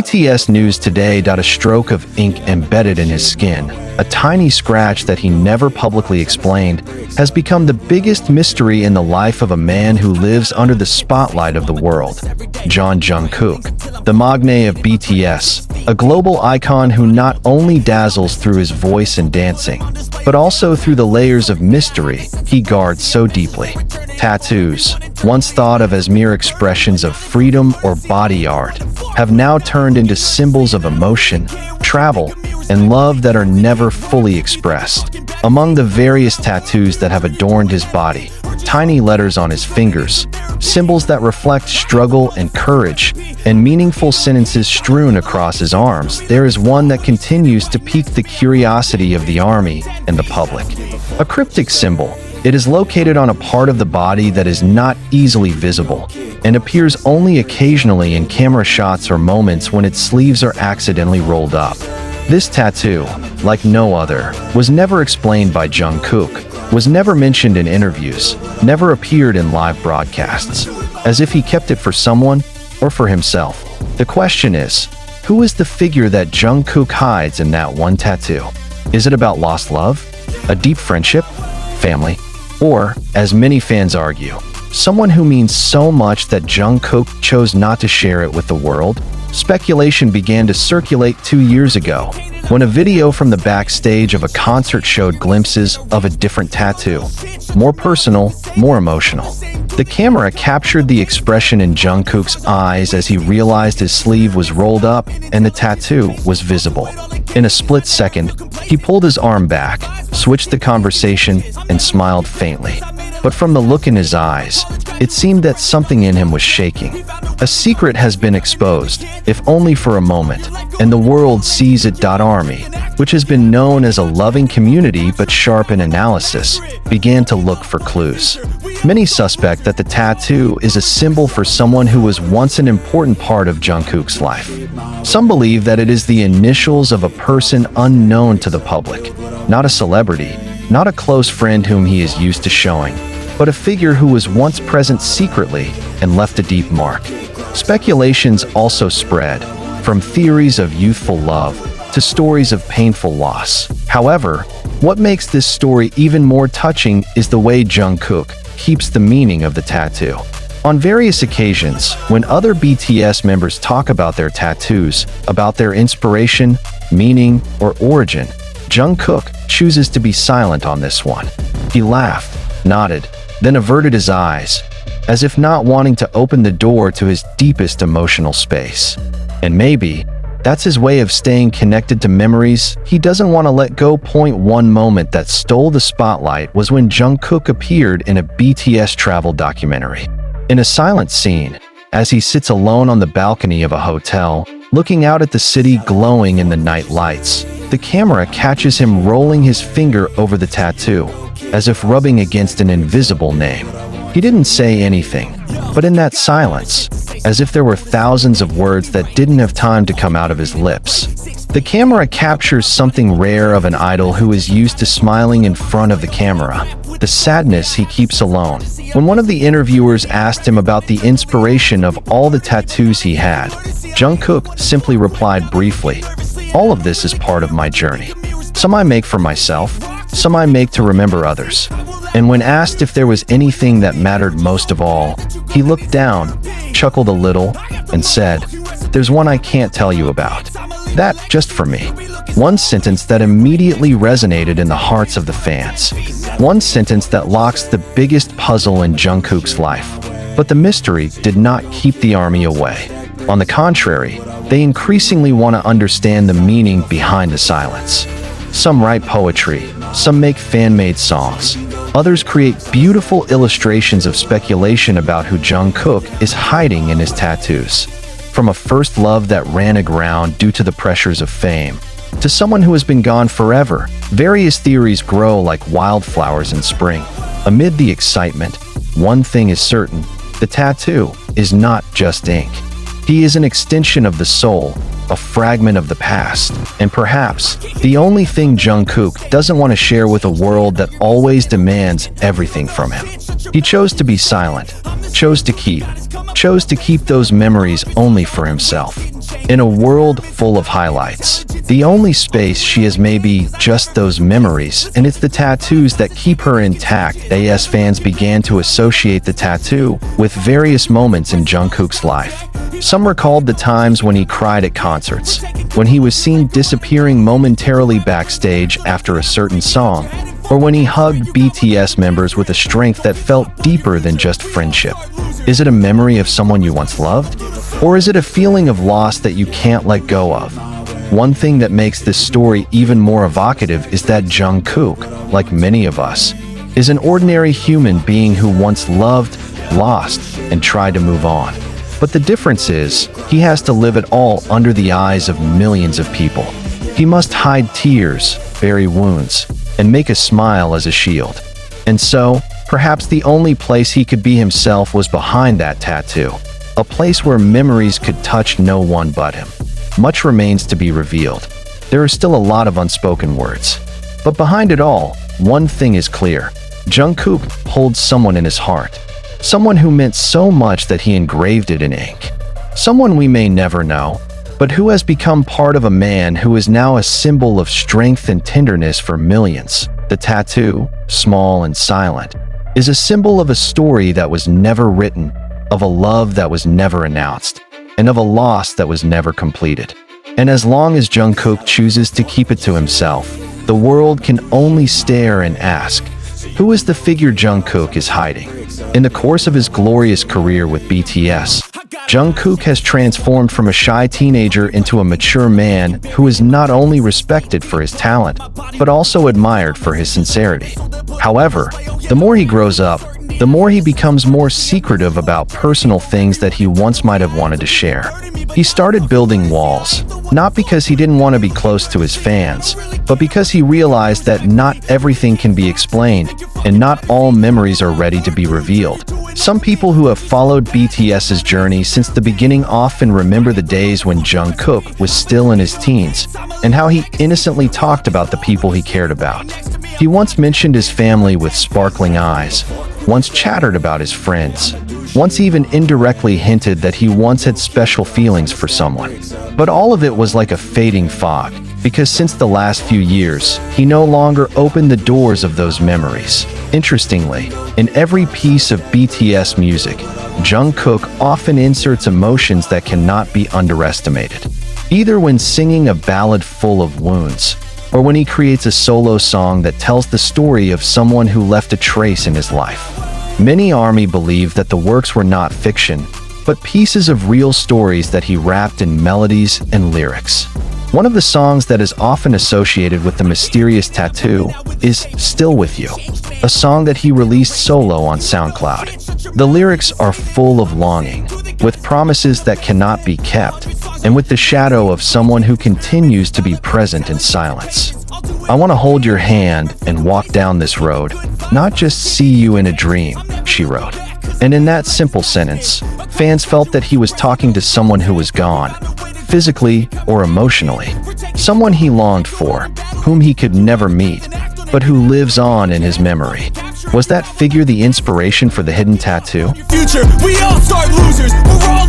BTS News Today. A stroke of ink embedded in his skin, a tiny scratch that he never publicly explained, has become the biggest mystery in the life of a man who lives under the spotlight of the world, Jungkook, the magne of BTS, a global icon who not only dazzles through his voice and dancing, but also through the layers of mystery he guards so deeply. Tattoos, once thought of as mere expressions of freedom or body art, have now turned into symbols of emotion, travel, and love that are never fully expressed. Among the various tattoos that have adorned his body, tiny letters on his fingers, symbols that reflect struggle and courage, and meaningful sentences strewn across his arms, there is one that continues to pique the curiosity of the army and the public. A cryptic symbol. It is located on a part of the body that is not easily visible and appears only occasionally in camera shots or moments when its sleeves are accidentally rolled up. This tattoo, like no other, was never explained by Jungkook, was never mentioned in interviews, never appeared in live broadcasts, as if he kept it for someone or for himself. The question is, who is the figure that Jungkook hides in that one tattoo? Is it about lost love? A deep friendship? Family? Or, as many fans argue, someone who means so much that Jungkook chose not to share it with the world? Speculation began to circulate 2 years ago, when a video from the backstage of a concert showed glimpses of a different tattoo. More personal, more emotional. The camera captured the expression in Jungkook's eyes as he realized his sleeve was rolled up and the tattoo was visible. In a split second, he pulled his arm back, switched the conversation, and smiled faintly. But from the look in his eyes, it seemed that something in him was shaking. A secret has been exposed, if only for a moment, and the world sees it. Army, which has been known as a loving community but sharp in analysis, began to look for clues. Many suspect that the tattoo is a symbol for someone who was once an important part of Jungkook's life. Some believe that it is the initials of a person unknown to the public, not a celebrity, not a close friend whom he is used to showing, but a figure who was once present secretly and left a deep mark. Speculations also spread, from theories of youthful love to stories of painful loss. However, what makes this story even more touching is the way Jungkook keeps the meaning of the tattoo. On various occasions, when other BTS members talk about their tattoos, about their inspiration, meaning, or origin, Jungkook chooses to be silent on this one. He laughed, nodded, then averted his eyes, as if not wanting to open the door to his deepest emotional space. And maybe that's his way of staying connected to memories he doesn't want to let go. One moment that stole the spotlight was when Jungkook appeared in a BTS travel documentary. In a silent scene, as he sits alone on the balcony of a hotel, looking out at the city glowing in the night lights, the camera catches him rolling his finger over the tattoo, as if rubbing against an invisible name. He didn't say anything, but in that silence, as if there were thousands of words that didn't have time to come out of his lips, the camera captures something rare of an idol who is used to smiling in front of the camera, the sadness he keeps alone. When one of the interviewers asked him about the inspiration of all the tattoos he had, Jungkook simply replied briefly, "All of this is part of my journey. Some I make for myself, some I make to remember others." And when asked if there was anything that mattered most of all, he looked down, chuckled a little, and said, "There's one I can't tell you about. That just for me." One sentence that immediately resonated in the hearts of the fans. One sentence that locks the biggest puzzle in Jungkook's life. But the mystery did not keep the army away. On the contrary, they increasingly want to understand the meaning behind the silence. Some write poetry, some make fan-made songs. Others create beautiful illustrations of speculation about who Jungkook is hiding in his tattoos. From a first love that ran aground due to the pressures of fame, to someone who has been gone forever, various theories grow like wildflowers in spring. Amid the excitement, one thing is certain: the tattoo is not just ink. He is an extension of the soul, a fragment of the past, and perhaps the only thing Jungkook doesn't want to share with a world that always demands everything from him. He chose to be silent, chose to keep those memories only for himself. In a world full of highlights, the only space she has may be just those memories, and it's the tattoos that keep her intact. AS fans began to associate the tattoo with various moments in Jungkook's life. Some recalled the times when he cried at concerts, when he was seen disappearing momentarily backstage after a certain song, or when he hugged BTS members with a strength that felt deeper than just friendship. Is it a memory of someone you once loved? Or is it a feeling of loss that you can't let go of? One thing that makes this story even more evocative is that Jungkook, like many of us, is an ordinary human being who once loved, lost, and tried to move on. But the difference is, he has to live it all under the eyes of millions of people. He must hide tears, bury wounds, and make a smile as a shield. And so, perhaps the only place he could be himself was behind that tattoo, a place where memories could touch no one but him. Much remains to be revealed. There are still a lot of unspoken words. But behind it all, one thing is clear. Jungkook holds someone in his heart. Someone who meant so much that he engraved it in ink. Someone we may never know, but who has become part of a man who is now a symbol of strength and tenderness for millions. The tattoo, small and silent, is a symbol of a story that was never written, of a love that was never announced, and of a loss that was never completed. And as long as Jungkook chooses to keep it to himself, the world can only stare and ask, who is the figure Jungkook is hiding? In the course of his glorious career with BTS, Jungkook has transformed from a shy teenager into a mature man who is not only respected for his talent, but also admired for his sincerity. However, the more he grows up, the more he becomes more secretive about personal things that he once might have wanted to share. He started building walls, not because he didn't want to be close to his fans, but because he realized that not everything can be explained, and not all memories are ready to be revealed. Some people who have followed BTS's journey since the beginning often remember the days when Jungkook was still in his teens, and how he innocently talked about the people he cared about. He once mentioned his family with sparkling eyes, once chattered about his friends, once even indirectly hinted that he once had special feelings for someone. But all of it was like a fading fog, because since the last few years, he no longer opened the doors of those memories. Interestingly, in every piece of BTS music, Jungkook often inserts emotions that cannot be underestimated. Either when singing a ballad full of wounds, or when he creates a solo song that tells the story of someone who left a trace in his life. Many ARMY believe that the works were not fiction, but pieces of real stories that he wrapped in melodies and lyrics. One of the songs that is often associated with the mysterious tattoo is Still With You, a song that he released solo on SoundCloud. The lyrics are full of longing, with promises that cannot be kept, and with the shadow of someone who continues to be present in silence. I want to hold your hand and walk down this road, not just see you in a dream, she wrote. And in that simple sentence, fans felt that he was talking to someone who was gone, physically or emotionally, someone he longed for, whom he could never meet, but who lives on in his memory. Was that figure the inspiration for the hidden tattoo? Future, we all start losers. We're all